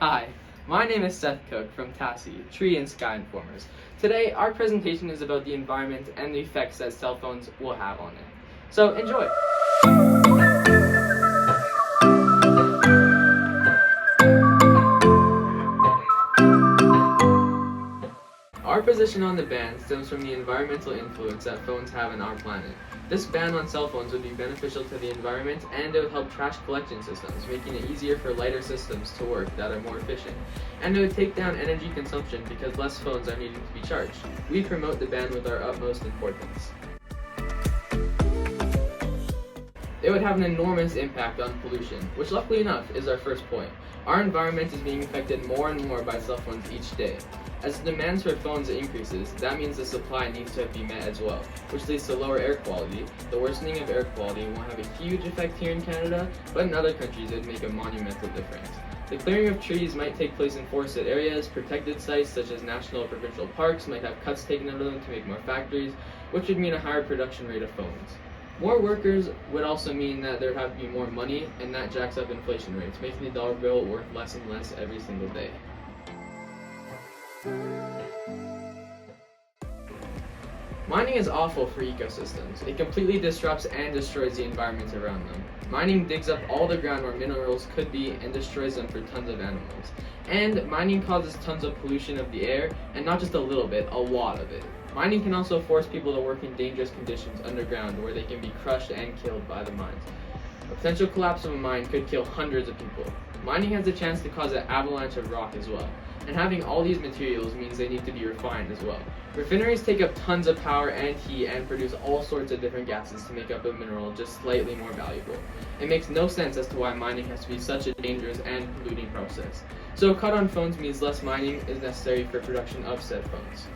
Hi, my name is Seth Cook from TASI, Tree and Sky Informers. Today, our presentation is about the environment and the effects that cell phones will have on it. So, enjoy! Our position on the ban stems from the environmental influence that phones have on our planet. This ban on cell phones would be beneficial to the environment, and it would help trash collection systems, making it easier for lighter systems to work that are more efficient. And it would take down energy consumption because less phones are needing to be charged. We promote the ban with our utmost importance. It would have an enormous impact on pollution, which luckily enough is our first point. Our environment is being affected more and more by cell phones each day. As the demand for phones increases, that means the supply needs to be met as well, which leads to lower air quality. The worsening of air quality won't have a huge effect here in Canada, but in other countries it would make a monumental difference. The clearing of trees might take place in forested areas. Protected sites such as national or provincial parks might have cuts taken out of them to make more factories, which would mean a higher production rate of phones. More workers would also mean that there would have to be more money, and that jacks up inflation rates, making the dollar bill worth less and less every single day. Mining is awful for ecosystems. It completely disrupts and destroys the environment around them. Mining digs up all the ground where minerals could be and destroys them for tons of animals. And mining causes tons of pollution of the air, and not just a little bit, a lot of it. Mining can also force people to work in dangerous conditions underground where they can be crushed and killed by the mines. A potential collapse of a mine could kill hundreds of people. Mining has the chance to cause an avalanche of rock as well. And having all these materials means they need to be refined as well. Refineries take up tons of power and heat and produce all sorts of different gases to make up a mineral just slightly more valuable. It makes no sense as to why mining has to be such a dangerous and polluting process. So a cut on phones means less mining is necessary for production of said phones.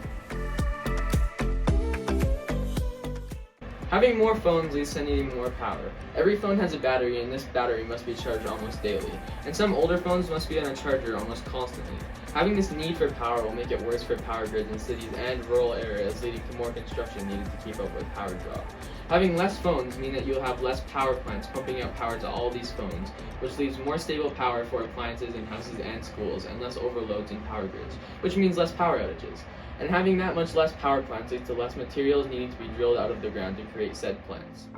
Having more phones leads to needing more power. Every phone has a battery, and this battery must be charged almost daily. And some older phones must be on a charger almost constantly. Having this need for power will make it worse for power grids in cities and rural areas, leading to more construction needed to keep up with power draw. Having less phones mean that you'll have less power plants pumping out power to all these phones, which leaves more stable power for appliances in houses and schools, and less overloads in power grids, which means less power outages. And having that much less power plants leads to less materials needing to be drilled out of the ground to create said plants.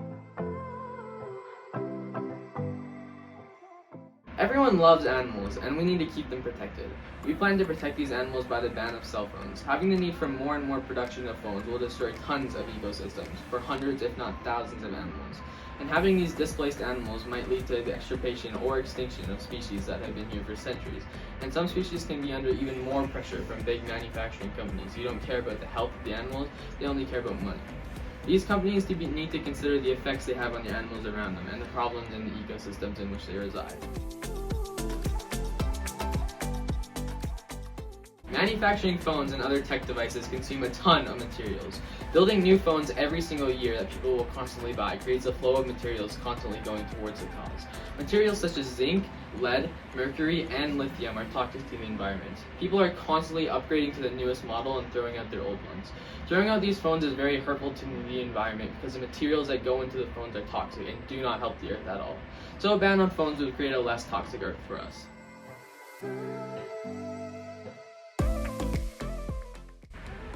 Everyone loves animals, and we need to keep them protected. We plan to protect these animals by the ban of cell phones. Having the need for more and more production of phones will destroy tons of ecosystems for hundreds if not thousands of animals. And having these displaced animals might lead to the extirpation or extinction of species that have been here for centuries. And some species can be under even more pressure from big manufacturing companies who don't care about the health of the animals, they only care about money. These companies need to consider the effects they have on the animals around them and the problems in the ecosystems in which they reside. Manufacturing phones and other tech devices consume a ton of materials. Building new phones every single year that people will constantly buy creates a flow of materials constantly going towards the cause. Materials such as zinc, lead, mercury, and lithium are toxic to the environment. People are constantly upgrading to the newest model and throwing out their old ones. Throwing out these phones is very hurtful to the environment because the materials that go into the phones are toxic and do not help the earth at all. So a ban on phones would create a less toxic earth for us.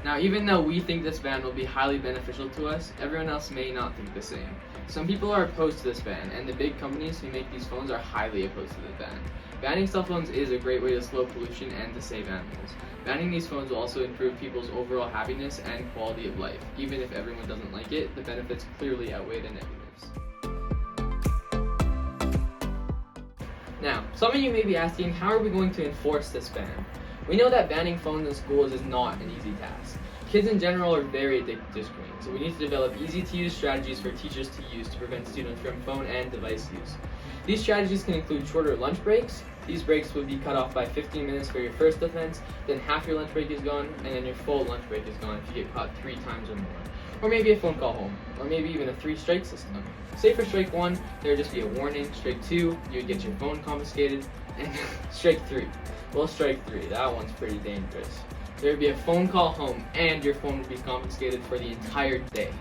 Now, even though we think this ban will be highly beneficial to us, everyone else may not think the same. Some people are opposed to this ban, and the big companies who make these phones are highly opposed to the ban. Banning cell phones is a great way to slow pollution and to save animals. Banning these phones will also improve people's overall happiness and quality of life. Even if everyone doesn't like it, the benefits clearly outweigh the negatives. Now, some of you may be asking, how are we going to enforce this ban? We know that banning phones in schools is not an easy task. Kids in general are very addicted to screens, so we need to develop easy-to-use strategies for teachers to use to prevent students from phone and device use. These strategies can include shorter lunch breaks. These breaks would be cut off by 15 minutes for your first offense, then half your lunch break is gone, and then your full lunch break is gone if you get caught 3 times or more. Or maybe a phone call home, or maybe even a 3-strike system. Say for strike 1, there would just be a warning. Strike 2, you would get your phone confiscated, and strike 3. Well, strike 3, that one's pretty dangerous. There would be a phone call home, and your phone would be confiscated for the entire day.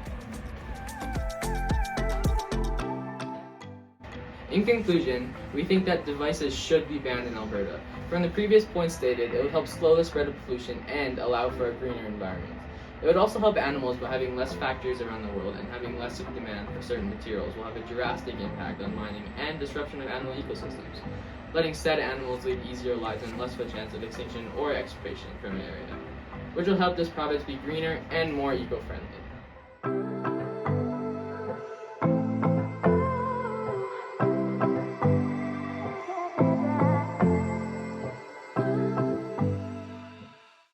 In conclusion, we think that devices should be banned in Alberta. From the previous points stated, it would help slow the spread of pollution and allow for a greener environment. It would also help animals by having less factories around the world and having less demand for certain materials will have a drastic impact on mining and disruption of animal ecosystems, letting said animals lead easier lives and less of a chance of extinction or extirpation from an area, which will help this province be greener and more eco-friendly.